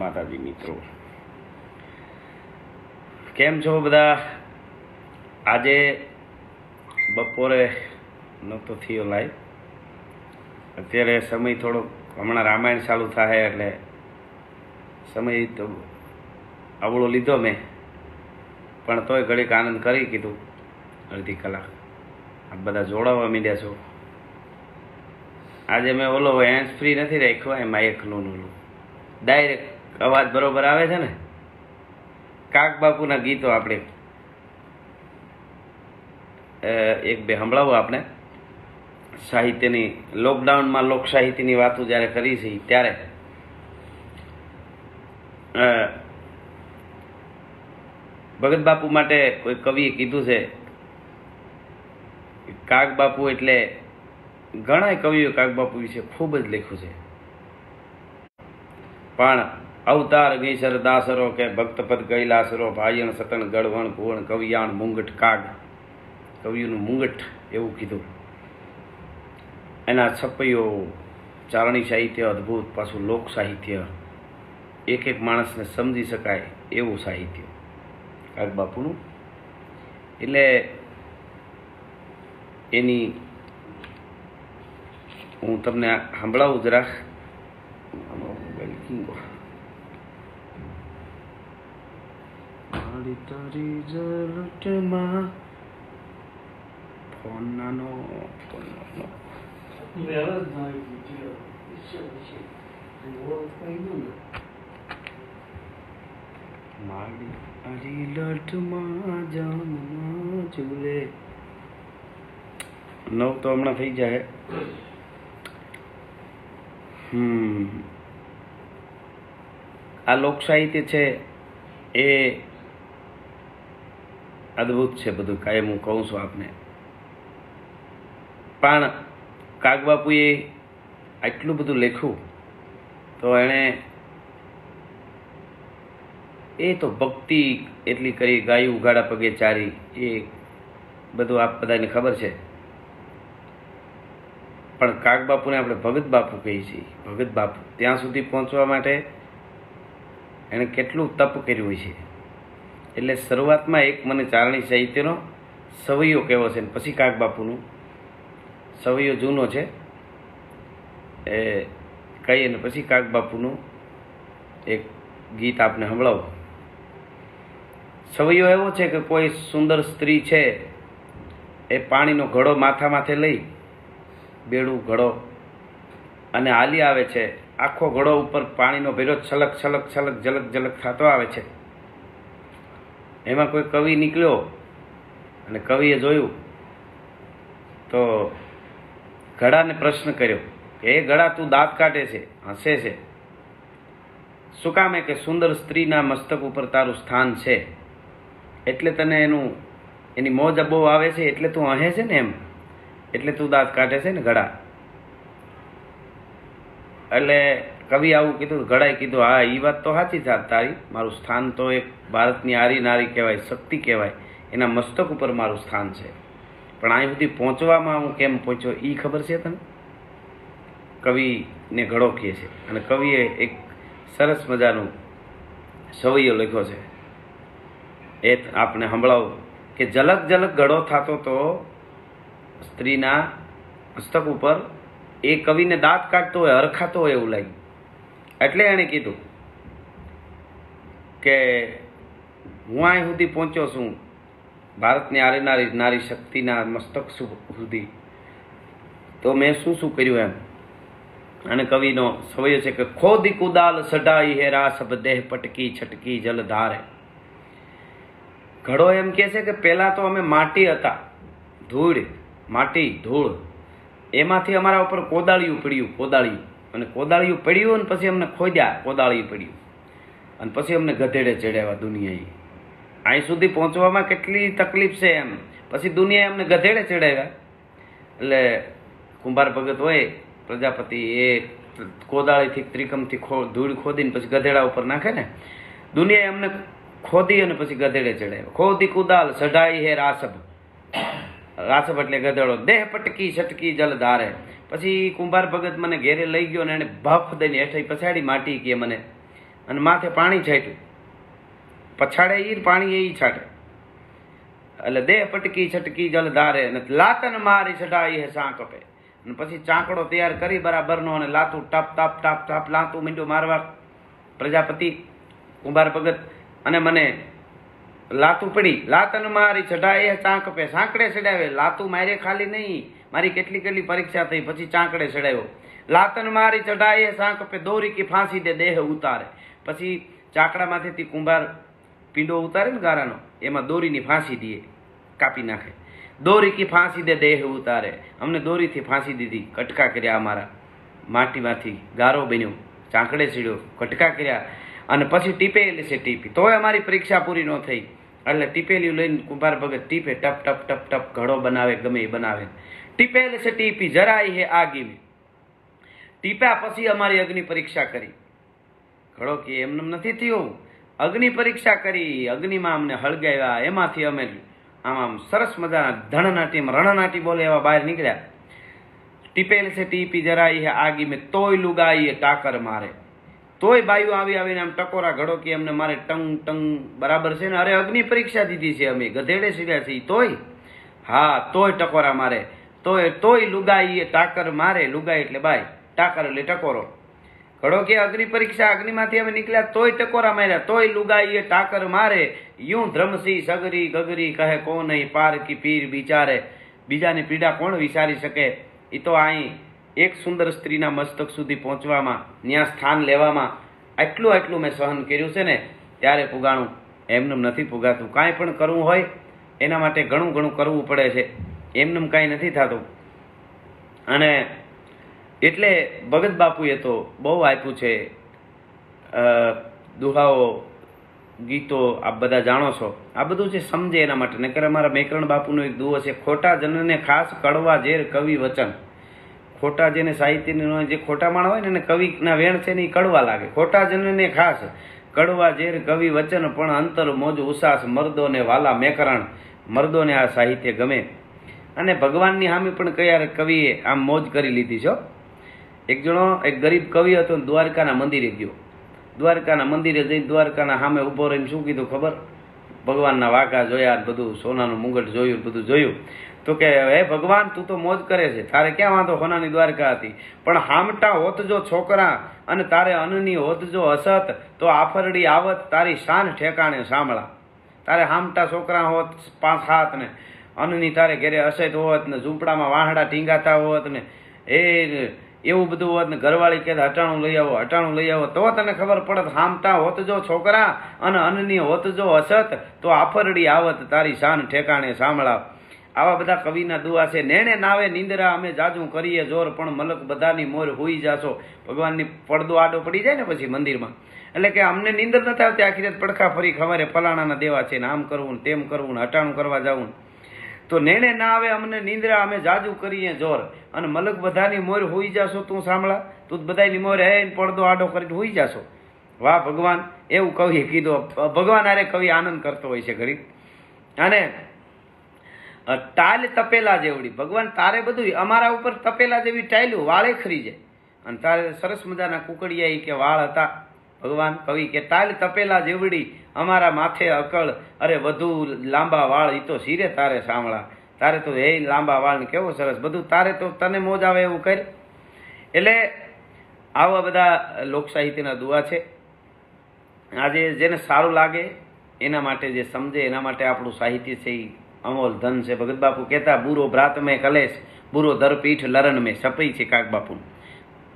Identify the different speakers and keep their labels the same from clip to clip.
Speaker 1: માતાજી મિત્રો, કેમ છો બધા? આજે બપોરે નહોતો થયો લાઈવ. અત્યારે સમય થોડો, હમણાં રામાયણ ચાલુ થાય એટલે સમય તો અવળો લીધો મેં, પણ તોય ઘડીક આનંદ કરી કીધું અડધી કલાક. આ બધા જોડાવા માંડ્યા છો. આજે મેં ઓલો હેન્ડ ફ્રી નથી રાખ્યો, એમાં એકનું ઓલું ડાયરેક્ટ અવાજ બરોબર આવે છે ને. કાક બાપુના ગીતો આપણે એક બે સંભળાવો. આપણે સાહિત્યની, લોકડાઉનમાં લોક સાહિત્યની વાતો જ્યારે કરી છે ત્યારે ભગત બાપુ માટે કોઈ કવિએ કીધું છે, કાક બાપુ એટલે ઘણા કવિઓ કાક બાપુ વિશે ખૂબ જ લખ્યું છે, પણ અવતાર ગઈસર દાસરો કે ભક્તપદ કૈલાસરો ભાયણ સતન ગળવણ ભુવણ કવિયાણ મુંગટ કાગ, કવિઓનું મુંગટ એવું કીધું. એના છપૈયો ચારણી સાહિત્ય અદ્ભુત, પાછું લોક સાહિત્ય, એક એક માણસને સમજી શકાય એવું સાહિત્ય કાક બાપુનું. એટલે એની હું તમને સંભળાવું જરાક. તારી ઝલટમાં ફોન નાનો મારી તારી લટમાં જામના ઝૂલે. નવ તો હમણાં થઈ જાય. આ લોક સાહિત્ય છે એ અદ્ભુત છે બધું, કાયમ હું કહું છું આપને. પણ કાકબાપુએ આટલું બધું લખ્યું તો એણે એ તો ભક્તિ એટલી કરી, ગાયું ઉઘાડા પગે ચારી, એ બધું આપ બધાને ખબર છે. પણ કાકબાપુને આપણે ભગત બાપુ કહીએ છીએ. ભગત બાપુ ત્યાં સુધી પહોંચવા માટે એણે કેટલું તપ કર્યું હોય છે. એટલે શરૂઆતમાં એક મને ચારણી સાહિત્યનો સવૈયો કહેવો છે, પછી કાકબાપુનું સવૈયો જૂનો છે એ કહીએ ને પછી કાકબાપુનું એક ગીત આપને સંભળાવું. સવૈયો એવો છે કે કોઈ સુંદર સ્ત્રી છે એ પાણીનો ઘડો માથા માથે લઈ, બેડું ઘડો, અને હાલી આવે છે. આખો ઘડો ઉપર પાણીનો ભેરો છલક છલક છલક ઝલક ઝલક થતો આવે છે. એમાં કોઈ કવિ નીકળ્યો અને કવિએ જોયું તો ઘડાને પ્રશ્ન કર્યો કે એ ઘડા, તું દાંત કાઢે છે, હસે છે, શું કામે? કે સુંદર સ્ત્રીના મસ્તક ઉપર તારું સ્થાન છે એટલે તને એની મોજ બહુ આવે છે એટલે તું હસે છે ને, એમ એટલે તું દાંત કાઢે છે ને ઘડા. એટલે કવિ આવું કીધું. ઘડાએ કીધું, હા એ વાત તો સાચી છે તારી, મારું સ્થાન તો એક ભારતની આરી નારી કહેવાય, શક્તિ કહેવાય, એના મસ્તક ઉપર મારું સ્થાન છે. પણ અહીં સુધી પહોંચવામાં હું કેમ પહોંચ્યો એ ખબર છે તને? કવિને ઘડો કહે છે, અને કવિએ એક સરસ મજાનું સવૈયો લખ્યો છે, એ આપણે સંભળાવું કે ઝલક ઝલક ઘડો થતો તો સ્ત્રીના મસ્તક ઉપર. એ કવિને દાંત કાઢતો હોય, હરખાતો હોય એવું લાગ્યું. એટલે એણે કીધું કે હું અહીં સુધી પહોંચ્યો છું ભારતની આરેનારી નારી શક્તિના મસ્તક સુધી, તો મેં શું શું કર્યું એમ. અને કવિનો સવૈયો છે કે ખોદી કુદાલ સઢાઈ હે રાસબ દેહ પટકી છટકી જલ ધારે. ઘડો એમ કે છે કે પહેલા તો અમે માટી હતા, ધૂળ, માટી ધૂળ, એમાંથી અમારા ઉપર કોદાળિયું પડ્યું, કોદાળિયું, અને કોદાળિયું પડ્યું અને પછી અમને ખોદ્યા, કોદાળિયું પડ્યું, અને પછી અમને ગધેડે ચડાવ્યા દુનિયાએ. અહીં સુધી પહોંચવામાં કેટલી તકલીફ છે એમ, પછી દુનિયાએ અમને ગધેડે ચડાવ્યા. એટલે કુંભાર ભગત હોય પ્રજાપતિ, એ કોદાળીથી ત્રિકમથી ધૂળ ખોદીને પછી ગધેડા ઉપર નાખે ને. દુનિયાએ અમને ખોદી અને પછી ગધેડે ચડાવ્યા. ખોદી કુદાલ સઢાઈ હે રાસબ, રાસબ એટલે ગધેડો, દેહ પટકી છટકી જલ ધારે. પછી કુંભાર ભગત મને ઘેરે લઈ ગયો ને એને ભફ દઈને હેઠળ પછાડી માટી કે મને અને માથે પાણી છાંટ્યું. પછાડે ઈ પાણી એ છાંટે. એટલે દે પટકી છટકી જલ ધારે અને લાતન મારી છટાઈ હે સાંકપે. અને પછી ચાંકડો તૈયાર કરી બરાબરનો અને લાતું ટપ ટપ ટપ ટપ લાતું મીંડું મારવા પ્રજાપતિ કુંભાર ભગત. અને મને લાતું પડી. લાતન મારી ચઢાઈ હે ચાંકપે. સાંકડે ચડાવે. લાતું મારે ખાલી નહીં, મારી કેટલી કેટલી પરીક્ષા થઈ પછી ચાંકડે ચડાવ્યો. લાતન મારી ચઢાઈ હે સાંકપે દોરી કી ફાંસી દે દેહ ઉતારે. પછી ચાકડામાંથી કુંભાર પીંડો ઉતારે ને ગારાનો, એમાં દોરીની ફાંસી દે, કાપી નાખે. દોરી કી ફાંસી દે દેહ ઉતારે. અમને દોરીથી ફાંસી દીધી. કટકા કર્યા અમારા, માટીમાંથી ગારો બન્યો, ચાંકડે સીડ્યો, કટકા કર્યા. અને પછી ટીપેલી છે ટીપી, તોય અમારી પરીક્ષા પૂરી ન થઈ. એટલે ટીપેલી લઈને કુંભાર ભગત ટીપે ટપ ટપ ટપ ટપ ઘડો બનાવે, ગમે એ બનાવે. ટીપેલી છે ટીપી જરાય હે આગી. ટીપ્યા પછી અમારી અગ્નિ પરીક્ષા કરી. ઘડો કે એમને નથી થયું, અગ્નિ પરીક્ષા કરી, અગ્નિમાં અમને હળગાવ્યા. એમાંથી અમે આમ આમ સરસ મજાના ધણનાટી રણનાટી બોલે એવા બહાર નીકળ્યા. ટીપેલ છે ટીપી જરાઈ હે આગી મેં તોય લુગાઈ ટાકર મારે. તોય બાયુ આવી આવીને આમ ટકોરા ઘડો કે અમને મારે ટંગ ટંગ બરાબર છે ને. અરે અગ્નિ પરીક્ષા દીધી છે અમે, ગધેડે સીડ્યા છીએ તોય. હા તોય ટકોરા મારે. તોય લુગાઈ ટાકર મારે. લુગાઈ એટલે બાય, ટાકર એટલે ટકોરો. ઘડો કે અગ્નિ પરીક્ષા, અગ્નિમાંથી અમે નીકળ્યા તોય ટકોરા માર્યા. તોય લુગાઈએ ટાકર મારે. યું ધ્રમસી સગરી ગગરી કહે કોણ નહીં પાર કી પીર બિચારે. બીજાની પીડા કોણ વિચારી શકે. એ તો અહીં એક સુંદર સ્ત્રીના મસ્તક સુધી પહોંચવામાં, ત્યાં સ્થાન લેવામાં આટલું મેં સહન કર્યું છે ને, ત્યારે પુગાણું. એમનેમ નથી પુગાતું. કાંઈ પણ કરવું હોય એના માટે ઘણું ઘણું કરવું પડે છે. એમનેમ કાંઈ નથી થતું. અને એટલે ભગત બાપુએ તો બહુ આપ્યું છે. દુહાઓ, ગીતો આપ બધા જાણો છો. આ બધું છે સમજે એના માટે. નકર અમારા મેકરણ બાપુનો એક દુહો છે, ખોટા જનને ખાસ કડવા ઝેર કવિ વચન. ખોટા જેને સાહિત્યનો જે ખોટા માણ હોય ને એને કવિના વેણ છે ને એ કડવા લાગે. ખોટા જનને ખાસ કડવા ઝેર કવિ વચન પણ અંતર મોજ ઉસાસ મર્દોને વાલા મેકરણ. મર્દોને આ સાહિત્ય ગમે. અને ભગવાનની સામે પણ કયા કવિએ આમ મોજ કરી લીધી છો. એક જણો એક ગરીબ કવિ હતો, દ્વારકાના મંદિરે ગયો. દ્વારકાના મંદિરે જઈ દ્વારકાના સામે ઉભો રહીને શું કીધું ખબર? ભગવાનના વાઘા જોયા, બધું સોનાનું મુંગટ જોયું, બધું જોયું. તો કે હે ભગવાન, તું તો મોજ કરે છે, તારે ક્યાં વાંધો? સોનાની દ્વારકા હતી. પણ હામટા હોત જો છોકરા અને તારે અન્નની હોત જો હસત, તો આફરડી આવત તારી શાન ઠેકાણે સાંભળા. તારે હામટા છોકરા હોત 5-7 ને અન્નની તારે ઘેરે અસત હોત ને ઝૂંપડામાં વાહડા ટીંગાતા હોત ને એવું બધું હોત ને ઘરવાળી કે હટાણું લઈ આવો, તો તને ખબર પડત. હામટા હોત જો છોકરા અને અન્નની હોત જો હસત, તો આફરડી આવત તારી શાન ઠેકાણે સાંભળા. આવા બધા કવિના દુઆ છે. નેણે નાવે નિંદરા અમે જાજુ કરીએ જોર, પણ મલક બધાની મોર હોઈ જાશો. ભગવાનની પડદો આડો પડી જાય ને પછી મંદિરમાં, એટલે કે અમને નીંદર નથી આવતી. આખી રાત પડખા ફરી ખવારે ફલાણાના દેવા છે ને આમ કરવું ને તેમ કરવું ને હટાણું કરવા જવું. તો નેણે ના આવે અમને નિંદ્રા અમે જાજુ કરીએ જોર, અને મલક બધાની મોર હોઈ જાશો. તું સાંભળા, તું બધાની મોર હે પડદો આડો કરીને હોઈ જાશો. વાહ ભગવાન, એવું કવિએ કીધું. ભગવાન આરે કવિ આનંદ કરતો હોય છે ઘડી. અને ટાલ તપેલા જેવડી, ભગવાન તારે બધું અમારા ઉપર તપેલા જેવી ટાયલું, વાળે ખરી જાય. અને તારે સરસ મજાના કુકડિયા કે વાળ હતા. ભગવાન કવિ કે ટાલ તપેલા જેવડી અમારા માથે અકળ, અરે વધુ લાંબા વાળ ઈ તો શિરે તારે સાંભળા. તારે તો હે લાંબા વાળ ને કેવો સરસ બધું, તારે તો તને મોજ આવે એવું કર. એટલે આવા બધા લોક સાહિત્યના દુઆ છે. આજે જેને સારું લાગે એના માટે, જે સમજે એના માટે આપણું સાહિત્ય છે એ અમોલ ધન છે. ભગત બાપુ કહેતા, બુરો ભ્રાત મેં કલેશ, બુરો ધરપીઠ લરણ મેં સપઈ છે કાક બાપુ.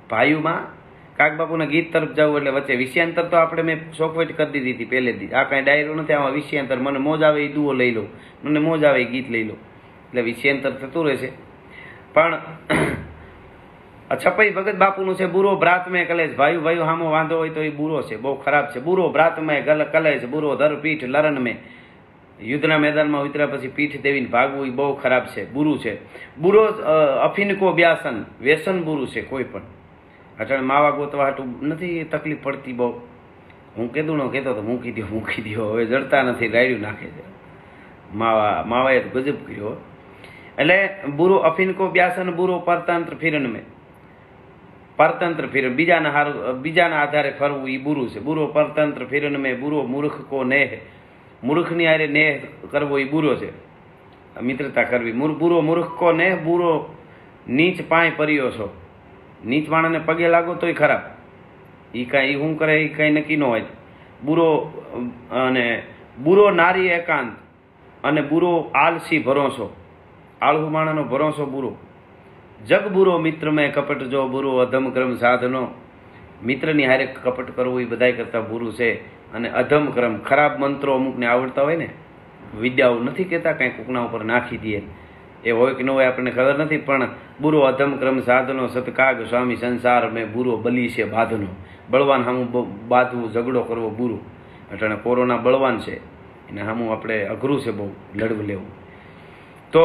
Speaker 1: ભાઈઓમાં કાક બાપુના ગીત તરફ જવું એટલે વચ્ચે વિષયાંતર તો આપણે મેં ચોકવેટ કરી દીધી હતી પહેલેથી. આ કાંઈ ડાયરો નથી, આમાં વિષયાંતર. મને મોજ આવે એ દુઓ લઈ લો, મને મોજ આવે એ ગીત લઈ લો, એટલે વિષયાંતર થતું રહેશે. પણ છપઈ ભગત બાપુનું છે, બુરો ભ્રાત મેં કલેશ. ભાઈઓ હામો વાંધો હોય તો એ બુરો છે, બહુ ખરાબ છે. બુરો ભ્રાત મેં કલેશ, બુરો ધરપીઠ લરણ મેં. યુદ્ધના મેદાનમાં ઉતર્યા પછી પીઠ દેવીને ભાગવું એ બહુ ખરાબ છે, બુરું છે. બુરો અફીનકો બ્યાસન, વ્યસન બુરું છે. કોઈ પણ અટાણે માવા ગોતવા હાટું નથી તકલીફ પડતી બહુ. હું કહેતો તો મૂકી દો, હવે જડતા નથી, રાયડું નાખે છે. માવાએ તો ગજબ કર્યો. એટલે બુરો અફીનકો બ્યાસન, બુરો પરતંત્ર ફિરન મેં. પરતંત્ર ફિરન, બીજાના આધારે ફરવું એ બુરું છે. બુરો પરતંત્ર ફિરન મેં બુરો મૂર્ખ કો નેહ, મૂર્ખની હારે નેહ કરવો એ બુરો છે, મિત્રતા કરવી. બુરો મૂર્ખ કો નેહ, બુરો નીચ પાય પર્યો છો. નીચ માણસને પગે લાગો તોય ખરાબ, એ કાંઈ શું કરે એ કાંઈ નક્કી ન હોય. બુરો અને બુરો નારી એકાંત અને બુરો આલસી ભરોસો, આળહુ માણસનો ભરોસો બુરો. જગ બુરો મિત્ર મેં કપટ જો બુરો અધમ ક્રમ સાધનો, મિત્રની હારે કપટ કરવું એ બધાય કરતાં બુરું છે. અને અધમ ક્રમ, ખરાબ મંત્રો અમુકને આવડતા હોય ને, વિદ્યાઓ નથી કહેતા કાંઈ કોકના ઉપર નાખી દે, એ હોય કે ન હોય આપણને ખબર નથી, પણ બુરો અધમ ક્રમ સાધનો સતકાગ સ્વામી સંસાર મેં બુરો બલી છે બાધનો. બળવાન સામું બાંધવું, ઝઘડો કરવો બુરું. એટલે કોરોના બળવાન છે, એને સામું આપણે અઘરું છે બહુ લડવું લેવું. તો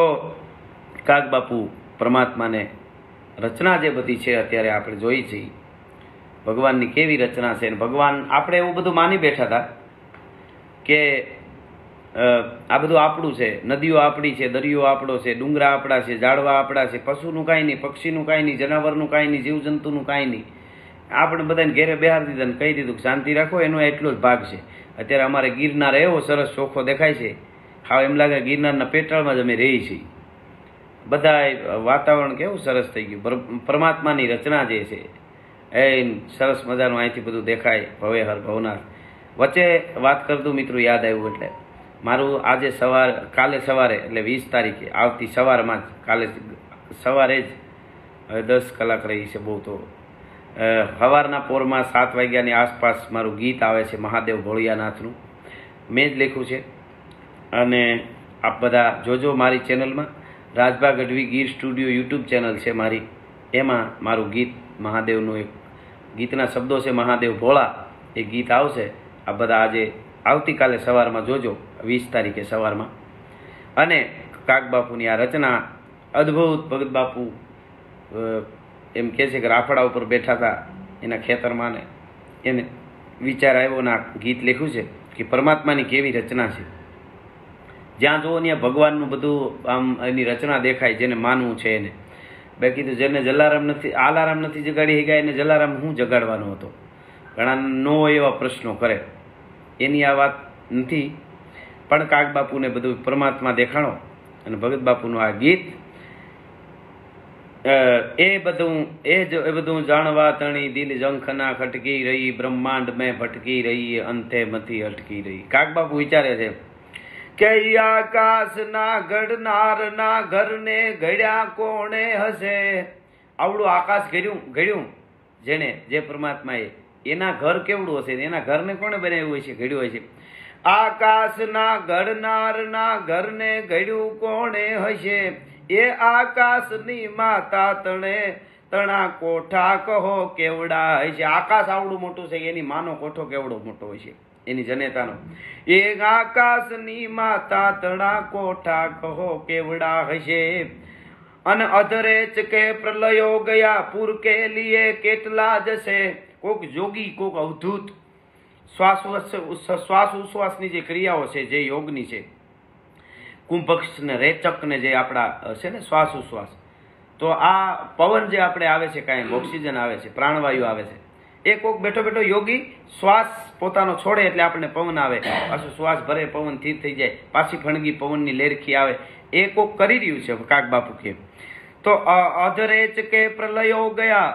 Speaker 1: કાગ બાપુ પરમાત્માને રચના જે બધી છે અત્યારે આપણે જોઈ છીએ, ભગવાનની કેવી રચના છે. ભગવાન, આપણે એવું બધું માની બેઠા હતા કે આ બધું આપણું છે, નદીઓ આપણી છે, દરિયો આપણો છે, ડુંગરા આપણા છે, ઝાડવા આપણા છે, પશુનું કાંઈ નહીં, પક્ષીનું કાંઈ નહીં, જનાવરનું કાંઈ નહીં, જીવજંતુનું કાંઈ નહીં. આપણે બધાને ઘેરે બેહાડી દીધા ને કહી દીધું કે શાંતિ રાખો, એનો એટલો જ ભાગ છે. અત્યારે અમારે ગિરનાર એવો સરસ ચોખ્ખો દેખાય છે, હા એમ લાગે ગિરનારના પેટાળમાં જ અમે રહી છીએ. બધા વાતાવરણ કેવું સરસ થઈ ગયું. પરમાત્માની રચના જે છે એ સરસ મજાનું અહીંથી બધું દેખાય, ભવેહર ભવનાથ. વચ્ચે વાત કરતું મિત્રો યાદ આવ્યું, એટલે મારું આજે કાલે સવારે એટલે 20 તારીખે આવતી સવારમાં જ, કાલે સવારે જ, હવે 10 કલાક રહી છે બહુ, તો સવારના પોરમાં 7 વાગ્યાની આસપાસ મારું ગીત આવે છે મહાદેવ ભોળિયાનાથનું, મેં જ લખ્યું છે. અને આપ બધા જોજો મારી ચેનલમાં, Rajbha Gadhvi Gir studio YouTube channel છે મારી, એમાં મારું ગીત મહાદેવનું એક ગીતના શબ્દો છે મહાદેવ ભોળા, એ ગીત આવશે. આ બધા આજે આવતીકાલે સવારમાં જોજો, 20 તારીખે સવારમાં. અને કાગબાપુની આ રચના અદ્ભુત. ભગત બાપુ એમ કહે છે કે રાફડા ઉપર બેઠા હતા એના ખેતરમાં, ને એને વિચાર આવ્યો ને આ ગીત લખ્યું છે કે પરમાત્માની કેવી રચના છે. જ્યાં જુઓ ત્યાં ભગવાનનું બધું આમ એની રચના દેખાય, જેને માનવું છે એને. બે કીધું જેને આલારામ નથી જગાડી ગયા એને જલારામ હું જગાડવાનો હતો. ઘણા નો એવા પ્રશ્નો કરે, એની આ વાત નથી, પણ કાગ બાપુને બધું પરમાત્મા દેખાણો. અને ભગત બાપુનું આ ગીત એ બધું જાણવા તણી દિલ જંખના ખટકી રહી, બ્રહ્માંડ મેં ભટકી રહી, અંતે મથી અટકી રહી. કાગ બાપુ વિચારે છે કે આકાશના ઘડનારના ઘરને ઘડ્યા કોણે હશે. આવડું આકાશ ઘડ્યું જેને, જે પરમાત્માએ, એના ઘર કેવડું હશે, એના ઘરને કોણે બનાવ્યું હોય છે, ઘડ્યું હોય છે. આકાશના ઘડનારના ઘરને ઘડ્યું કોણે હશે, એ આકાશની માતા તણા કોઠા કહો કેવડા હશે. આકાશ આવડું મોટું છે, એની માનો કોઠો કેવડો મોટો હોય છે, એની જનેતાનો. એ આકાશની માતા તણા કોઠા કહો કેવડા હશે. અને અધરે ચકે પ્રલયો ગયા પૂર કે લીએ કેટલા જશે. કોક જોગી, કોક અવધૂત શ્વાસ ઉશ્વાસની જે ક્રિયાઓ છે, જે યોગની છે, કુંભક્ષ ને રેચક ને જે આપણા છે ને શ્વાસ ઉશ્વાસ, તો આ પવન જે આપણે આવે છે, કાંઈ ઓક્સિજન આવે છે, પ્રાણવાયુ આવે છે, એ કોક બેઠો બેઠો યોગી શ્વાસ પોતાનો છોડે એટલે આપણને પવન આવે, પાછું શ્વાસ ભરે પવન સ્થિર થઈ જાય, પાછી ફણગી પવનની લેરખી આવે, એ કોક કરી રહ્યું છે કાગ બાપુ કે. તો અધરેચ કે પ્રલયો ગયા,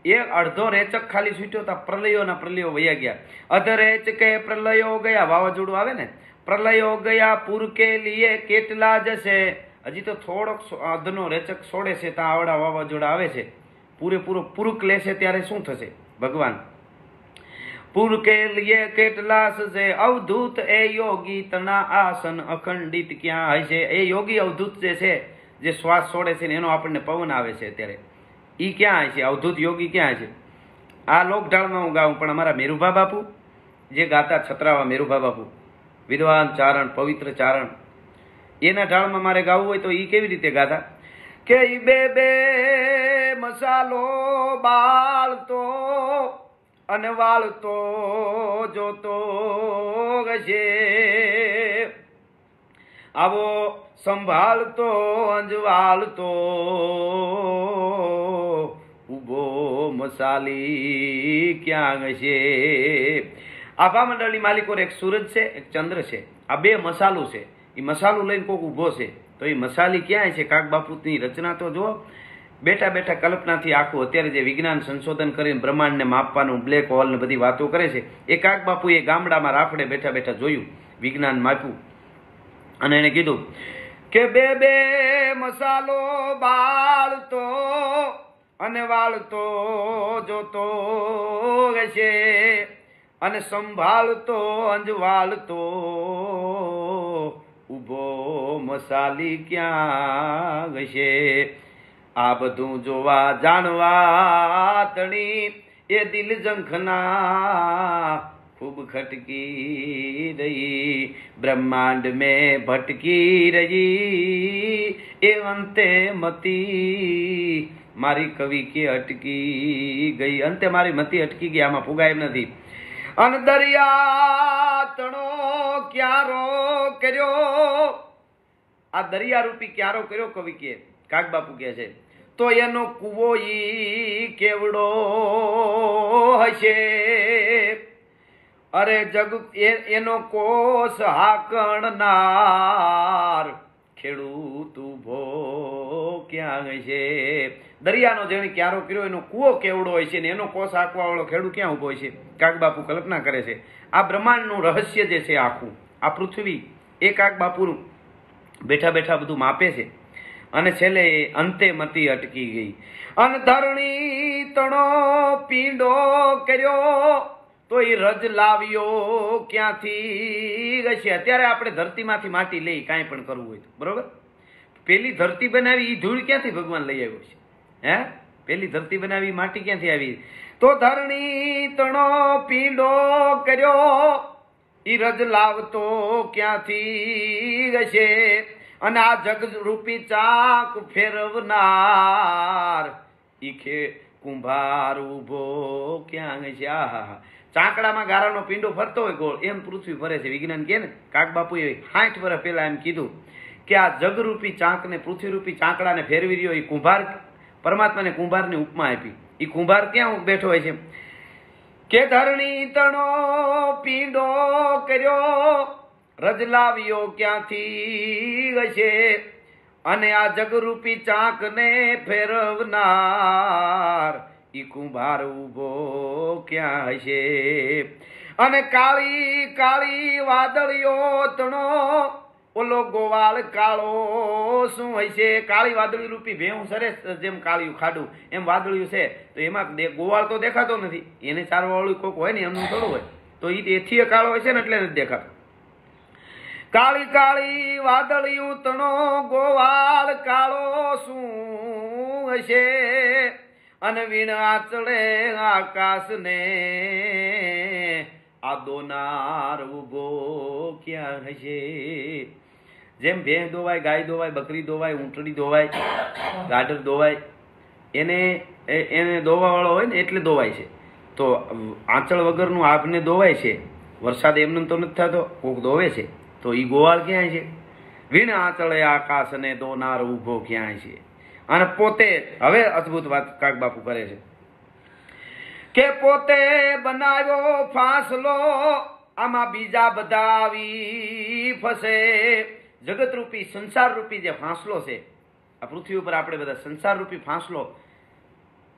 Speaker 1: એ અડધો રેચક ખાલી છૂટ્યો હતા, પ્રલયો વયા ગયા. અધરેચ કે પ્રલયો ગયા, વાવાઝોડું આવે ને, પ્રલયો ગયા પૂર કે લીએ કેટલા જશે. હજી તો થોડોક અધનો રેચક છોડે છે, ત્યાં આવડા વાવાઝોડા આવે છે, પૂરેપૂરો પૂરક લેશે ત્યારે શું થશે ભગવાન. પૂર કે લીએ કેટલા હશે, અવધૂત એ યોગી તના આસન અખંડિત ક્યાં હશે. એ યોગી અવધૂત જે છે, જે શ્વાસ છોડે છે ને એનો આપણને પવન આવે છે અત્યારે, ઈ ક્યાં છે, અવધૂત યોગી ક્યાં છે. આ લોકઢાળમાં હું ગાઉં, પણ અમારા મેરુભા બાપુ જે ગાતા, છત્રાવા મેરુભા બાપુ, વિદ્વાન ચારણ, પવિત્ર ચારણ, એના ઢાળમાં મારે ગાવું હોય તો ઈ કેવી રીતે ગાતા કે ઈ બે મસાલો બાળતો અને વાળતો જોતો ગશે, આવો સંભાળતો અંજવાળતો ઉભો મસાલી ક્યાં હશે? આભા મંડળની માલિકોને એક સૂરજ છે, એક ચંદ્ર છે. આ બે મસાલું છે. એ મસાલું લઈને કોઈક ઊભો છે, તો એ મસાલી ક્યાંય છે? કાગબાપુની રચના તો જો. બેઠા બેઠા કલ્પનાથી આખું અત્યારે જે વિજ્ઞાન સંશોધન કરીને બ્રહ્માંડને માપવાનું, બ્લેક હોલ ને બધી વાતો કરે છે, એ કાગબાપુએ ગામડામાં રાફડે બેઠા બેઠા જોયું, વિજ્ઞાન માપ્યું અને એને કીધું કે બે બે મસાલો બાળતો અને વાળતો જોતો હશે અને સંભાળતો અંજવાળતો ઊભો મસાલી ક્યાં હશે? આ બધું જોવા જાણવા તણી એ દિલ ઝંખના खूब खटकी रही, ब्रह्मांड में भटकी रही, ए अंते मती मारी कवि के अटकी गई. अंते मारी मती अटकी गई, आमा पुगाय નથી. અન દરિયા તણો ક્યારો કર્યો, આ દરિયા રૂપી ક્યારો કર્યો કવિ કે, કાગબાપુ કે છે, તો એનો કુવો ઈ કેવડો હશે? અરે જગ એનો કોસ હાકણનાર ખેડૂત ઉભો ક્યાં હશે? દરિયાનો જેણે ક્યારો કર્યો એનો કૂવો કેવડો હોય છે ને એનો કોસ હાંકવા વાળો ખેડૂત ક્યાં ઉભો હોય છે? કાગબાપુ કલ્પના કરે છે. આ બ્રહ્માંડનું રહસ્ય જે છે આખું, આ પૃથ્વી એ કાગબાપુનું બેઠા બેઠા બધું માપે છે અને છેલ્લે અંતે મતી અટકી ગઈ. અન ધરણી તણો પીંડો કર્યો, તો એ રજ લાવ્યો ક્યાંથી હશે? અત્યારે આપણે ધરતીમાંથી માટી લઈ કાંઈ પણ કરવું હોય તો, બરોબર? પેલી ધરતી બનાવી એ ધૂળ ક્યાંથી ભગવાન લઈ આવ્યો છે? હે, પેલી ધરતી બનાવી માટી ક્યાંથી આવી? તો ધરણી તણો પીંડો કર્યો, એ રજ લાવતો ક્યાંથી હશે? અને આ જગ રૂપી ચાક ફેરવનાર ઈ કુંભાર ઉભો ક્યાં હશે? આહા, ચાકડામાં ગારાનો પીંડો ફરતો હોય ગોળ, એમ પૃથ્વી ફરે છે. વિજ્ઞાન કે ને, કાગબાપુએ 60 વર્ષ પહેલા એમ કીધું કે આ જગરૂપી ચાંકને, પૃથ્વીરૂપી ચાંકડાને ફેરવી રહ્યો એ કુંભાર, પરમાત્માને કુંભારની ઉપમા આપી. એ કુંભાર ક્યાં બેઠો હોય છે? કે ધરણી તણો પીંડો કર્યો, રજ લાવ્યો ક્યાંથી હશે? અને આ જગરૂપી ચાંકને ફેરવનાર ઈ કુંભાર ઉભો ક્યાં હશે? અને કાળી કાળી વાદળીઓ તણો ઓલો ગોવાળ કાળો શું હશે? કાળી વાદળી રૂપી ભેહું સરે, જેમ કાળિયું ખાડું એમ વાદળિયું છે, તો એમાં ગોવાળ તો દેખાતો નથી. એને ચારવા વાળું કોક હોય ને, એમનું થોડું હોય, તો એથી કાળો હોય છે ને, એટલે નથી દેખાતો. કાળી કાળી વાદળિયું તણો ગોવાળ કાળો શું હશે? અને વીણ આચળે આકાશ ને આ દોનાર ઉભો ક્યાં હશે? જેમ ભેંસ દોવાય, ગાય દોવાય, બકરી દોવાય, ઊંટડી દોવાય, ગાઢર દોવાય, એને દોવા વાળો હોય ને એટલે દોવાય છે. તો આંચળ વગરનું આભને દોવાય છે. વરસાદ એમને તો નથી થતો, કોક દોવે છે, તો ઈ ગોવાળ ક્યાંય છે? વીણ આંચળે આકાશ ને દોનાર ઉભો ક્યાંય છે? અને પોતે, હવે અદભુત વાત કાગબાપુ કરે છે કે પોતે બનાવ્યો ફાંસલો, આમાં બીજા બધા આવી ફસે. જગત રૂપી, સંસાર રૂપી જે ફાંસલો છે, આ પૃથ્વી ઉપર આપણે બધા સંસાર રૂપી ફાંસલો,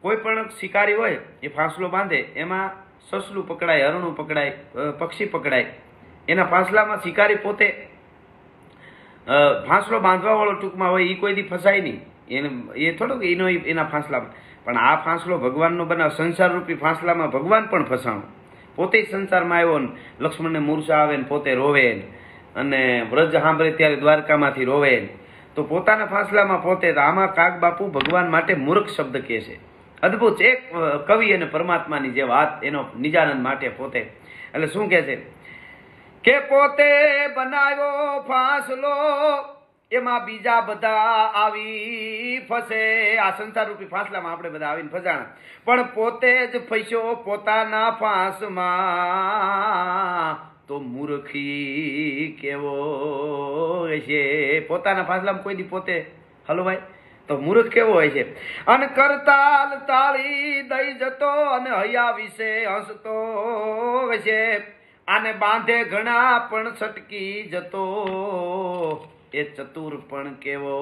Speaker 1: કોઈ પણ શિકારી હોય એ ફાંસલો બાંધે, એમાં સસલું પકડાય, હરણું પકડાય, પક્ષી પકડાય. એના ફાંસલામાં શિકારી પોતે ફાંસલો બાંધવા વાળો ટૂંકમાં હોય, એ કોઈ દી ફસાય નહીં. એ થોડુંક એનો એના ફાંસલામાં, પણ આ ફાંસલો ભગવાનનો બનાવ. સંસાર રૂપી ફાંસલામાં ભગવાન પણ ફસાણો, પોતે જ સંસારમાં આવ્યો ને લક્ષ્મણને મૂર્છા આવે ને પોતે રોવે અને વ્રજ સાંભળે ત્યારે દ્વારકામાંથી રોવે, તો પોતાના ફાંસલામાં પોતે. આમાં કાગબાપુ ભગવાન માટે મૂર્ખ શબ્દ કહે છે. અદભુત એક કવિ અને પરમાત્માની જે વાત, એનો નિજાનંદ માટે પોતે. એટલે શું કહે છે કે પોતે બનાવ્યો ફાંસલો, એમાં બીજા બધા આવી ફસે. આ સંસાર રૂપી ફાંસલામાં આપણે બધા આવીને ફસાણા, પણ પોતે જ ફસ્યો પોતાના ફાંસમાં, તો મૂર્ખી કેવો હશે? પોતાના ફાંસલામાં કોઈ દી પોતે હલવાય? તો મૂર્ખ કેવો હોય છે? અને કરતાલ તાળી દઈ જતો અને હૈયા વિશે હસતો છે, આને બાંધે ઘણા પણ છટકી જતો, એ ચતુર પણ કેવો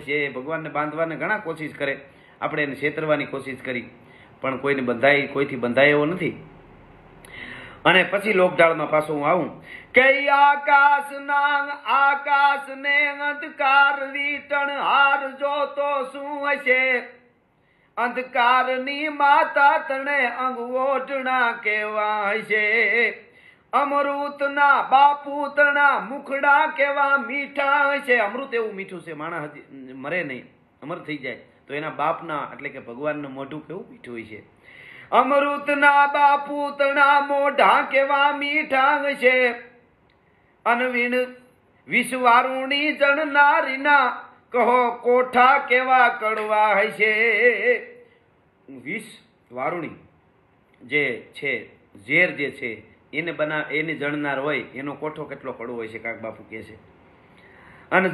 Speaker 1: છે? ભગવાનને બાંધવાને ઘણા કોશિશ કરે, આપણે એને છેતરવાની કોશિશ કરી, પણ કોઈને બંધાય, કોઈથી બંધાય એવો નથી. અને પછી લોકડાળમાં પાછું હું આવું કે આકાશને અંધકાર વીટણ હાર જોતો શું હશે, અંધકારની માતા તણે અંગવોટણા કેવા હશે, અમૃતના બાપુ તણા મુખડા કેવા મીઠા હશે. અમૃત એવું મીઠું છે, માણસ મરે નહીં, અમર થઈ જાય, તો એના બાપના એટલે કે ભગવાનનું મોઢું કેવું મીઠું હોય છે. અમૃતના બાપુ તણા મોઢા કેવા મીઠા છે, અનવીણ વિશ્વારુણી જણનારીના કહો કોઠા કેવા કડવા હશે. વિષ વારુણી જે છે, ઝેર જે છે એને એને જણનાર હોય એનો કોઠો કેટલો કડવો હોય છે, કાક બાપુ કહે છે. અને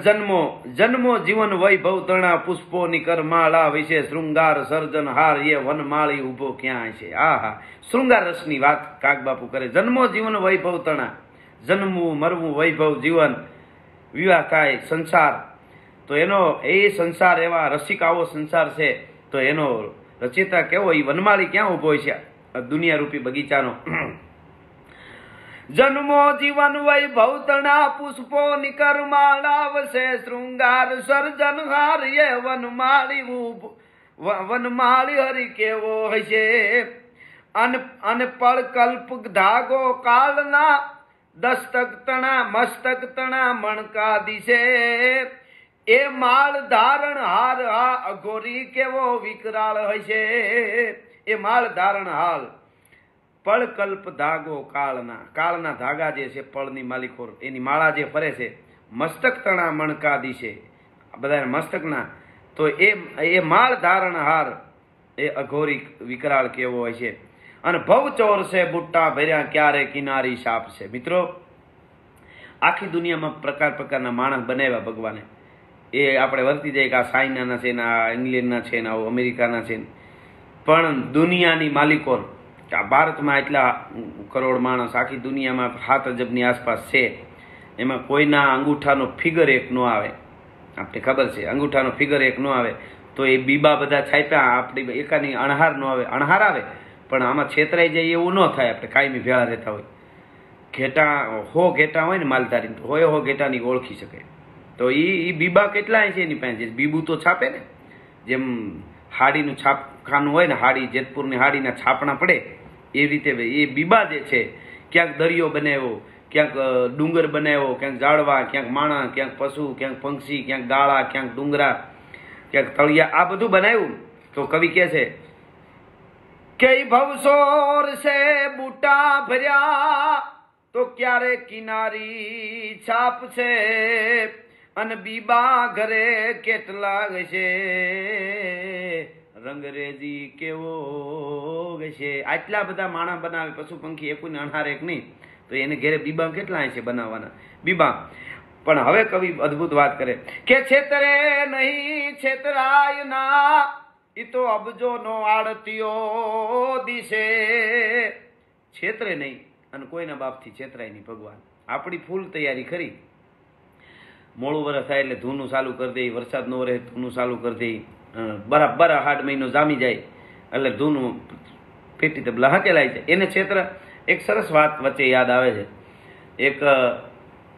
Speaker 1: જન્મો જીવન વૈભવ તણા પુષ્પોની કરમાળા વિશે શૃંગાર સર્જન હાર એ વનમાળી ઉભો ક્યાં છે. આહા, શૃંગાર રસની વાત કાક બાપુ કરે. જન્મો જીવન વૈભવ તણા, જન્મવું મરવું વૈભવ જીવન, વિવાહ થાય સંસાર, તો એનો એ સંસાર એવા રસિક આવો સંસાર છે, તો એનો રચિતા કેવો, એ વનમાળી ક્યાં ઉભો છે દુનિયા રૂપી બગીચાનો. જન્મો જીવન વૈભવ તણા પુષ્પો નિકરમાળા વસે શૃંગાર સર્જન હાર એ વનમાળી હરી કેવો હશે. અન પળ કલ્પ ધાગો કાળના દસ્તક તણા મસ્તક તણા મણકા દિશે, એ માળ ધારણ હાર હા અઘોરી કેવો વિકરાળ હશે. એ માળ ધારણ હાલ પળ કલ્પ ધાગો કાળના ધાગા જે છે, પળની માલિકોર એની માળા જે ફરે છે, મસ્તક તણા મણકા દિશે, બધા મસ્તકના, તો એ માળ ધારણ હાર એ અઘોરી વિકરાળ કેવો હોય છે. અને ભવ ચોર છે બુટ્ટા ભર્યા ક્યારે કિનારી સાપ છે. મિત્રો, આખી દુનિયામાં પ્રકારના માણસ બનાવ્યા ભગવાને, એ આપણે વર્તી જાય કે આ ચાઇનાના છે ને, આ ઇંગ્લેન્ડના છે ને, આવું અમેરિકાના છે, પણ દુનિયાની માલિકોર આ ભારતમાં એટલા કરોડ માણસ, આખી દુનિયામાં 7 અજબની આસપાસ છે, એમાં કોઈના અંગૂઠાનો ફિગર એક ન આવે. આપણે ખબર છે અંગૂઠાનો ફિગર એક ન આવે, તો એ બીબા બધા છાપ્યા, આપણી એકાની અણહાર ન આવે, અણહાર આવે પણ આમાં છેતરાઈ જાય એવું ન થાય. આપણે કાયમી ભેળા રહેતા હોય, ઘેટા 100 ઘેટા હોય ને માલધારી, તો 100 ઘેટાની ઓળખી શકે. તો એ બીબા કેટલા છે એની પાસે, બીબું તો છાપે ને, જેમ હાડીનું છાપખાનું હોય ને, હાડી જેતપુરની હાડીના છાપણા પડે એ રીતે એ બીબા જે છે, ક્યાંક દરિયો બનાવ્યો, ક્યાંક ડુંગર બનાવ્યો, ક્યાંક ઝાડવા, ક્યાંક માણસ, ક્યાંક પશુ, ક્યાંક પંક્ષી, ક્યાંક ગાળા, ક્યાંક ડુંગરા, ક્યાંક તળિયા, આ બધું બનાવ્યું. તો કવિ કહે છે કે ભવસોર છે બુટા ભર્યા તો ક્યારે કિનારી છાપ છે, અને બીબા ઘરે કેટલા છે રંગરેજી કેવો છે. આટલા બધા માણા બનાવે, પશુ પંખી એકુને અણહાર એક નહીં, તો એને ઘેરે બીબા કેટલા છે બનાવવાના બીબા. પણ હવે કવિ અદભુત વાત કરે કે છેતરે નહીં છેતરાય ના, ઈ તો અબજો નો આડતીઓ દિશે. છેતરે નહીં અને કોઈના બાપથી છેતરાય નહીં ભગવાન. આપણી ફૂલ તૈયારી ખરી, મોડું વરસ થાય એટલે ધૂનું ચાલુ કરી દે, વરસાદ ન રહે ધૂનું ચાલુ કરી દે, બરાબર 8 મહિનો જામી જાય એટલે ધૂનું પેટી તબલા હકેલાય છે. એને છેતર. એક સરસ વાત વચ્ચે યાદ આવે છે, એક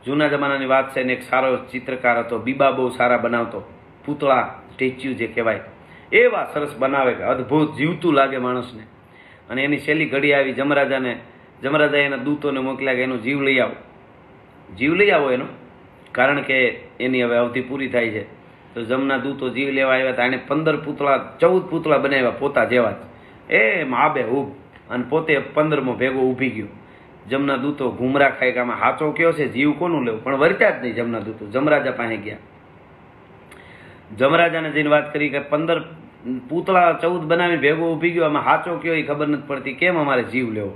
Speaker 1: જૂના જમાનાની વાત છે ને, એક સારો ચિત્રકાર હતો, બીબા બહુ સારા બનાવતો, પૂતળા સ્ટેચ્યુ જે કહેવાય એવા સરસ બનાવે કે અદ્ભુત જીવતું લાગે માણસને. અને એની છેલ્લી ઘડી આવી, જમરાજાએ એના દૂતોને મોકલ્યા કે એનો જીવ લઈ આવો એનો, કારણ કે એની હવે અવધિ પૂરી થાય છે. તો જમના દૂતો જીવ લેવા આવ્યા હતા. એને 14 પૂતળા બનાવ્યા પોતા જેવા જ, એમ આબે ઉભ, અને પોતે 15મો ભેગો ઊભી ગયો. જમના દૂતો ઘુમરા ખાય કે આમાં હાચો કયો છે, જીવ કોનું લેવું, પણ વર્ત્યા જ નહીં જમના દૂતો. જમરાજા પાસે ગયા, જમરાજાને જઈને વાત કરી કે 15 પૂતળા 14 બનાવીને ભેગો ઊભી ગયો, આમાં હાચો કયો એ ખબર નથી પડતી, કેમ અમારે જીવ લેવો.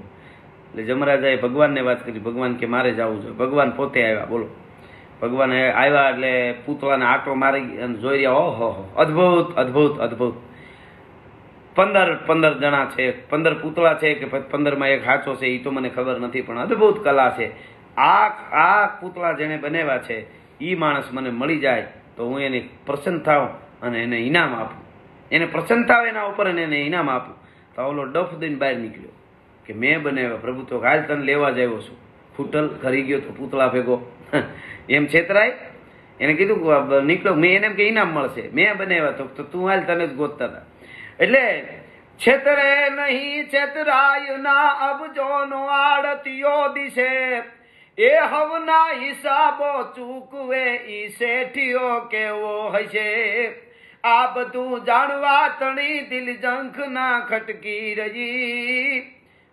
Speaker 1: એટલે જમરાજાએ ભગવાનને વાત કરી. ભગવાન કે મારે જવું જોઈએ. ભગવાન પોતે આવ્યા, બોલો. ભગવાન આવ્યા એટલે પૂતળાને આટો મારી અને જોઈ રહ્યા, ઓહો અદ્ભુત અદ્ભુત અદ્ભુત. 15 જણા છે, 15 પૂતળા છે કે 15માં એક સાચો છે એ તો મને ખબર નથી, પણ અદ્ભુત કલા છે. આ પૂતળા જેને બનાવ્યા છે એ માણસ મને મળી જાય તો હું એને પ્રસન્ન થાવ અને એને ઇનામ આપું. એને પ્રસન્ન થાવ એના ઉપર અને એને ઇનામ આપું. તો ઓલો ડફ દઈને બહાર નીકળ્યો કે મેં બનાવ્યા. પ્રભુ તો હાલ તને લેવા જ આવ્યો છું. ખૂટલ ખરી ગયો તો પૂતળા ભેગો એમ છેતરાય. એને કીધું નીકળો, મેં એને એમ કે ઇનામ મળશે, મેં બનાવ્યા તો તું હાલ તને જ ગોતતા હતા. એટલે છેતરે નહીં છેતરાય ના અબજોનો આડતિયો દિશે, એ હવના હિસાબો ચૂકવે ઈ શેઠિયો કેવો હશે. આ બધું જાણવા તણી દિલ જંખ ના ખટકી રજી,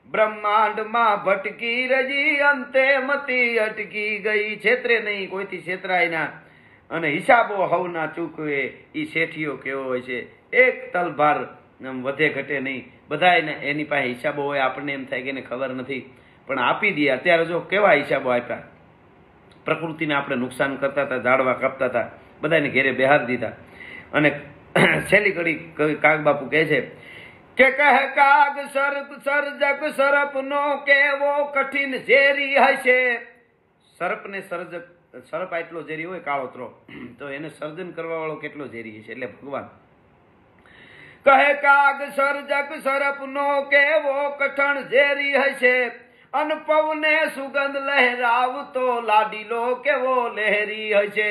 Speaker 1: બ્રહ્માંડમાં ભટકી રજી, અંતે મતી અટકી ગઈ. છેતરે નહીં, કોઈથી છેતરાય ના, અને હિસાબો હવના ચૂકવે ઈ શેઠિયો કેવો હોય છે. એક તલભાર વધે ઘટે નહીં. બધા એની પાસે હિસાબો હોય, આપણને એમ થાય કે એને ખબર નથી, પણ આપી દે. અત્યારે જો કેવા હિસાબો આપ્યા. પ્રકૃતિને આપણે નુકસાન કરતા હતા, ઝાડવા કાપતા હતા, બધાને ઘેરે બેહાર દીધા. અને છેલ્લી કડી કાગબાપુ કહે છે કે કહે કાગ સર્જક સરપ નો કેવો કઠિન ઝેરી હશે. સરપને સરપ એટલો ઝેરી હોય કાળોતરો, તો એને સર્જન કરવા વાળો કેટલો ઝેરી હશે. એટલે ભગવાન કહે કાગ સર્જક સરપ નો કેવો કઠણ ઝેરી હશે, અનપવને સુગંધ લહેરાવતો લાડીલો કેવો લહેરી હશે.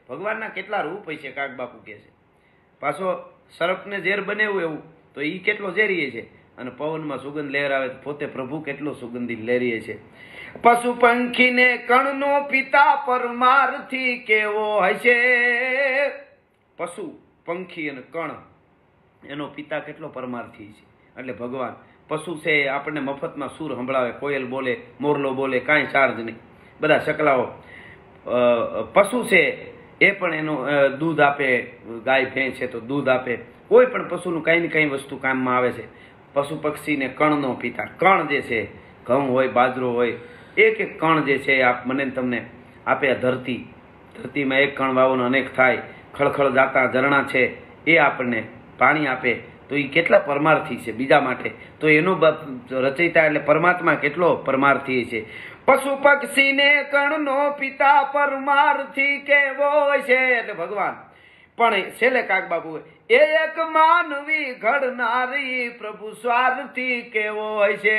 Speaker 1: ભગવાનના કેટલા રૂપ હશે કાગબાપુ કહે છે. પાછો સરપને ઝેર બનેવું એવું તો એ કેટલો ઝેરી છે, અને પવનમાં સુગંધ લહેરાવે તો પોતે પ્રભુ કેટલો સુગંધી લહેરીએ છે. પશુ પંખીને કણનો પિતા પરમારથી કેવો હશે. પશુ પંખી અને કણ એનો પિતા કેટલો પરમાર્થી છે. એટલે ભગવાન પશુ છે, આપણને મફતમાં સૂર સંભળાવે, કોયલ બોલે, મોરલો બોલે, કાંઈ ચાર્જ નહીં, બધા શકલાઓ. પશુ છે એ પણ એનું દૂધ આપે, ગાય ભેંસ છે તો દૂધ આપે. કોઈ પણ પશુનું કાંઈ ને કાંઈ વસ્તુ કામમાં આવે છે. પશુ પક્ષીને કણનો પિતા, કણ જે છે, ઘઉં હોય, બાજરો હોય, એક એક કણ જે છે મને તમને આપે. ધરતીમાં એક કણ વાવોનો અનેક થાય. ખળખળ જાતા ઝરણા છે એ આપણને પાણી આપે. તો એ કેટલા પરમાર્થી છે બીજા માટે. તો એનો રચયિતા એટલે પરમાત્મા કેટલો પરમાર્થી છે. પશુ પક્ષીને કણનો પિતા પરમાર્થી કેવો છે. એટલે ભગવાન પણ છેલ્લે કાગબાપુ એ એક માનવી ઘડનારી પ્રભુ સ્વાર્થી કેવો હોય છે.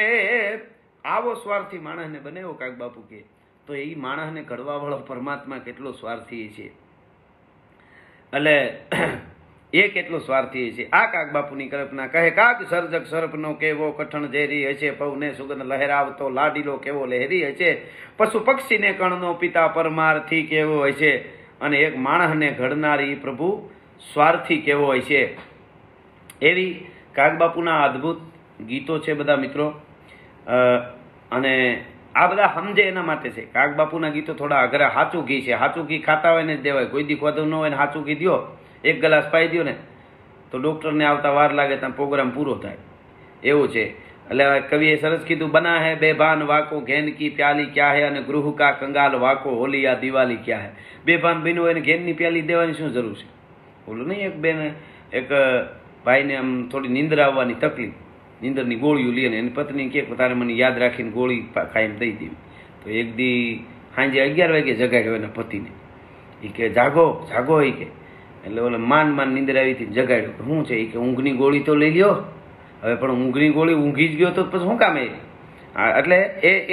Speaker 1: આવો સ્વાર્થી માણસને બનાવ્યો કાગબાપુ કે, તો એ માણસને ઘડવા વાળો પરમાત્મા કેટલો સ્વાર્થી છે. એટલે એ કેટલો સ્વાર્થી છે. આ કાગબાપુની કલ્પના કહે કાગ સર્જક સર્પનો કેવો કઠણ ઝેરી હશે, પવને સુગંધ લહેરાવતો લાડીલો કેવો લહેરી હશે, પશુ પક્ષીને કણનો પિતા પરમાર્થી કેવો હોય છે, અને એક માણસને ઘડનારી પ્રભુ સ્વાર્થી કેવો હોય છે. એવી કાગબાપુના અદ્ભુત ગીતો છે બધા મિત્રો. અને આ બધા સમજે એના માટે છે. કાગબાપુના ગીતો થોડા અઘરા. સાચું ઘી છે, સાચું ઘી ખાતા હોય ને જ દેવાય. કોઈ દી ખોદું ન હોય ને સાચું ઘી દો, એક ગ્લાસ પાઈ દો ને તો ડોક્ટરને આવતા વાર લાગે ત્યાં પ્રોગ્રામ પૂરો થાય એવું છે. એટલે કવિએ સરસ કીધું, બના હે બેભાન વાકો ઘેન કી પ્યાલી ક્યા હે, અને ગૃહ કા કંગાલ વાકો હોલી યા દિવાળી ક્યા હે. બેભાન બન્યું હોય ને ઘેનની પ્યાલી દેવાની શું જરૂર છે? બોલું નહીં, એક બેન એક ભાઈને આમ થોડી નીંદર આવવાની તકલીફ, નીંદરની ગોળીઓ લે ને એની પત્ની કે તારે મને યાદ રાખીને ગોળી ખાઈને દઈ દેવી. તો એક દી સાંજે 11 વાગે જગાડ્યો એના પતિને. એ કે જાગો જાગો. એ કે એટલે ઓલે માન નીંદર આવી હતી, જગાડ્યો. શું છે? એ કે ઊંઘની ગોળી તો લઈ લ્યો. હવે પણ ઊંઘની ગોળી ઊંઘી જ ગયો તો પછી શું કામ? એટલે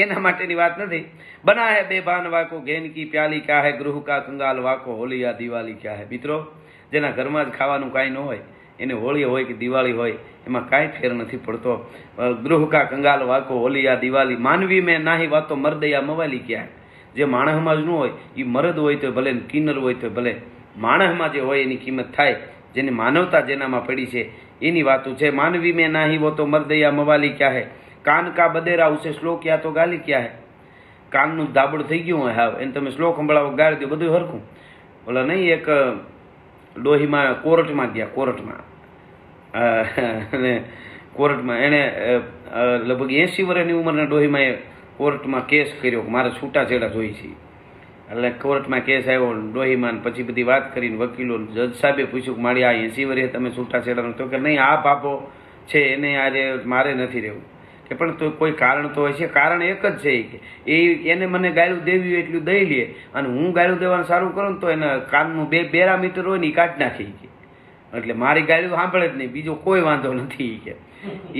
Speaker 1: એના માટેની વાત નથી. બના હે બેભાન વાકો ઘેન કી પ્યાલી ક્યા હે, ગૃહ કા કંગાલ વાકો હોલી યા દિવાળી ક્યા હે. મિત્રો, જેના ઘરમાં જ ખાવાનું કાંઈ ન હોય એને હોળી હોય કે દિવાળી હોય એમાં કાંઈ ફેર નથી પડતો. ગૃહ કા કંગાલ વાકો હોલી યા દિવાળી, માનવી મેં નાહી વાતો મરદયા મવાલી ક્યાં હે. જે માણસમાં જ ન હોય એ મરદ હોય તો ભલે, કિન્નર હોય તો ભલે, માણસમાં જે હોય એની કિંમત થાય. જેની માનવતા જેનામાં પડી છે એની વાતો છે. માનવી મેં નાહી વો તો મરદયા મવાલી ક્યાં હે, કાન કા બદેરા ઉસે શ્લોક યા તો ગાલી ક્યાં હે. કાનનું દાબડ થઈ ગયું હોય હાવ, એને તમે શ્લોક સંભળાવો, ગાળી દો, બધું હરખું. ઓલા નહીં, એક ડોહીમાં કોર્ટમાં ગયા, કોર્ટમાં એને લગભગ 80 વર્ષની ઉંમરના ડોહીમાં એ કોર્ટમાં કેસ કર્યો કે મારે છૂટાછેડા જોઈ છે. એટલે કોર્ટમાં કેસ આવ્યો ડોહીમાં, પછી બધી વાત કરીને વકીલો જજ સાહેબે પૂછ્યું કે મારી આ 80 વર્ષે તમે છૂટાછેડાનું, તો કે નહીં, આ બાપો છે એને આજે મારે નથી રહેવું. કે પણ તો કોઈ કારણ તો હોય છે. કારણ એક જ છે કે એને મને ગાળું દેવી હોય એટલું દઈ લે, અને હું ગાળું દેવાનું સારું કરું ને તો એના કાનનું 2 પેરામીટર હોય ને એ કાઢી નાખી કે, એટલે મારી ગાળું સાંભળે જ નહીં, બીજો કોઈ વાંધો નથી કે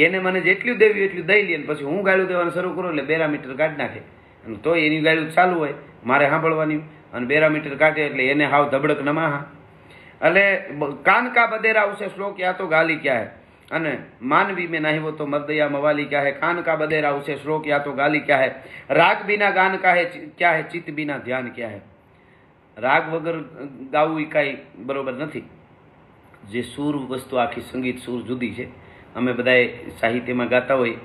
Speaker 1: એને મને જેટલું દેવી હોય એટલું દઈ લે, પછી હું ગાળું દેવાનું શરૂ કરું એટલે પેરામીટર કાઢી નાખે, અને તો એની ગાળું ચાલુ હોય મારે સાંભળવાની, અને પેરામીટર કાઢે એટલે એને હાવ ધબડક નમાહા. એટલે કાન કા બદેરા ઉસે શ્લોક યા તો ગાલી ક્યાં હે, અને માનવી में नहीं वो तो मर्दया मवाली क्या है, कान का बदेरा उसे श्लोक या तो गाली क्या है, राग बिना गान का है क्या है, चित्त बिना ध्यान क्या है. રાગ વગર ગાવું એ કાંઈ બરોબર નથી. જે સૂર વસ્તુ આખી સંગીત સૂર જુદી છે. અમે બધાએ સાહિત્યમાં ગાતા હોય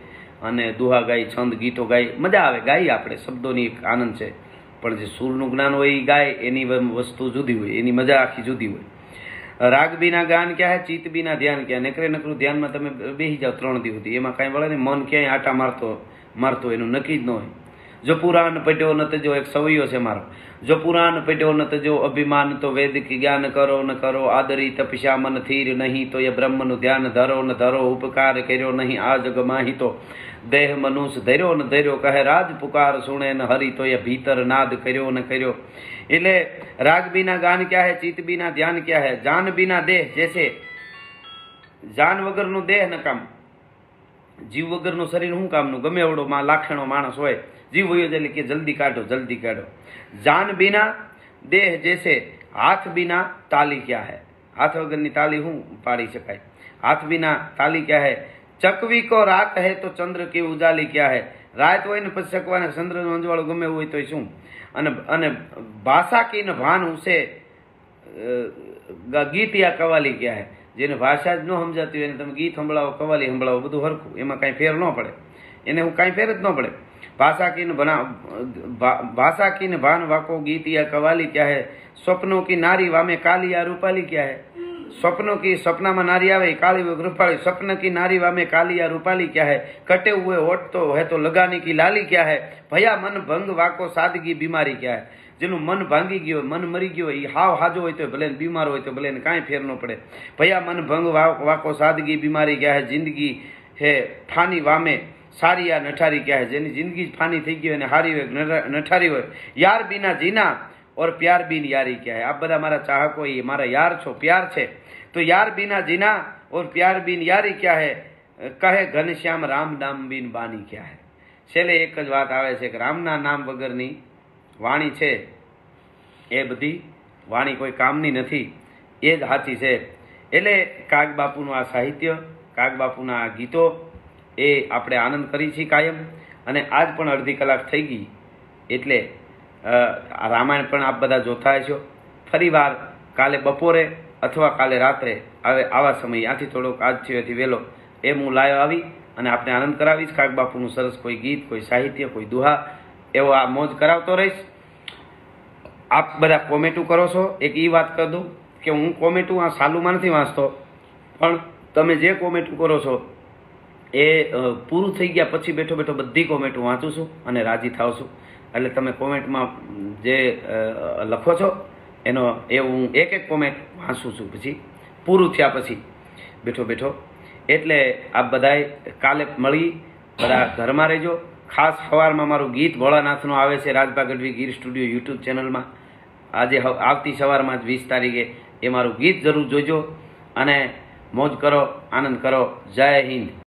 Speaker 1: અને દુહા ગાઈ, છંદ ગીતો ગાઈ, મજા આવે, ગાઈ આપણે, શબ્દોની એક આનંદ છે, પણ જે સૂરનું જ્ઞાન હોય એ ગાય એની વસ્તુ જુદી હોય, એની મજા આખી જુદી હોય. રાગ બિના ગાન ક્યાં હે, ચિત્ત બિના ધ્યાન ક્યાં. નકરું ધ્યાનમાં તમે બેસી જાઓ 3 દિવસ સુધી, એમાં કાંઈ વળે ને, મન ક્યાંય આટા મારતો એનું નક્કી જ ન હોય. જો પુરાણ પટ્યો ન તજો, એક સવૈયો છે મારો, જો પુરાણ પટ્યો ન તજો અભિમાન તો વેદ કી જ્ઞાન કરો ન કરો, આદરી તપસ્યા મન થીર નહીં તો એ બ્રહ્મનું ધ્યાન ધરો ન ધરો, ઉપકાર કર્યો નહીં આ જગ માહી તો દેહ મનુષ્ય ધર્યો ન ધર્યો, કહે રાજ પુકાર સુણે ન હરી તો એ ભીતર નાદ કર્યો ન કર્યો. એટલે રાગ બિના ગાન ક્યાં હે, ચિત્ત બિના ધ્યાન ક્યાં હે, જાન બિના દેહ, જેસે જાન વગરનું દેહ ન કામ, જીવ વગરનું શરીર શું કામનું, ગમે એવડો લાખણો માણસ હોય, જીવ હોય એટલે કે જલ્દી કાઢો જલ્દી કાઢો. જાન બિના દેહ જેસે, હાથ બિના તાલી ક્યાં હે, હાથ વગરની તાલી શું પાડી શકાય, હાથ બિના તાલી ક્યાં હે, ચકવી કો રાત હે તો ચંદ્ર કી ઉજાલી ક્યાં હે, રાત હોય ને પછી ચકવાને ચંદ્રનું અંજવાળું ગમે હોય તો શું. અને ભાષા કી ન ભાન ઉસે ગીત યા કવાલી ક્યાં હે, જેને ભાષા જ ન સમજાતી હોય એને તમે ગીત સંભળાવો, કવાલી સંભળાવો, બધું હરખું, એમાં કાંઈ ફેર ન પડે, એને હું કાંઈ ફેર જ ન પડે. भाषा की न भान वाको गीत या कवाली क्या है, स्वप्नों की नारी वामे काली या रूपाली क्या है. स्वप्नों की सपना में नारी आवे काली रूपाली, स्वप्न की नारी वामे काली या रूपाली क्या है, कटे हुए होठ तो है तो लगाने की लाली क्या है, भया मन भंग वाको सादगी बीमारी क्या है. જેનું મન ભાંગી ગયું, મન મરી ગયું, એ હાવ હાજો હોય તો ભલે, બીમાર હોય તો ભલે, કાંઈ ફેર ન પડે. ભયા મન ભંગ વાકો સાદગી બીમારી क्या है, જિંદગી હે ફાની વામે સારી યા નઠારી ક્યાં હે, જેની જિંદગી ફાની થઈ ગઈ અને હારી હોય નઠારી હોય. યાર બિના જીના ઓર પ્યાર બિન યારી ક્યાં હે. આ બધા મારા ચાહકો, એ મારા યાર છો, પ્યાર છે, તો યાર બિના જીના ઓર પ્યાર બિન યારી ક્યાં હે, કહે ઘનશ્યામ રામ નામ બિન બાની ક્યાં હે. છેલ્લે એક જ વાત આવે છે કે રામના નામ વગરની વાણી છે એ બધી વાણી કોઈ કામની નથી, એ જ સાચી છે. એટલે કાગ બાપુનું આ સાહિત્ય, કાગ બાપુના આ ગીતો, એ આપણે આનંદ કરી છીએ કાયમ. અને આજ પણ અડધી કલાક થઈ ગઈ, એટલે રામાયણ પણ આપ બધા જોતા હશો. ફરી વાર કાલે બપોરે અથવા કાલે રાત્રે હવે આવા સમય, આથી થોડોક આજથી વહેલો એમ હું લાયો આવી અને આપણે આનંદ કરાવીશ. કાગ બાપુનું સરસ કોઈ ગીત, કોઈ સાહિત્ય, કોઈ દુહા, એવો આ મોજ કરાવતો રહીશ. આપ બધા કોમેન્ટું કરો છો. એક એ વાત કરી દઉં કે હું કોમેન્ટું આ સાલુમાં નથી વાંચતો, પણ તમે જે કોમેન્ટું કરો છો એ પૂરું થઈ ગયા પછી બેઠો બેઠો બધી કોમેન્ટો વાંચું છું અને રાજી થાવ છું. એટલે તમે કોમેન્ટમાં જે લખો છો એનો એ હું એક કોમેન્ટ વાંચું છું પછી પૂરું થયા પછી બેઠો બેઠો. એટલે આપ બધાએ કાલે મળી, બધા ઘરમાં રહેજો. ખાસ સવારમાં મારું ગીત ભોળાનાથનું આવે છે રાજભા ગઢવી ગીર સ્ટુડિયો યુટ્યુબ ચેનલમાં. આજે આવતી સવારમાં જ 20 તારીખે એ મારું ગીત જરૂર જોજો અને મોજ કરો, આનંદ કરો. જય હિન્દ.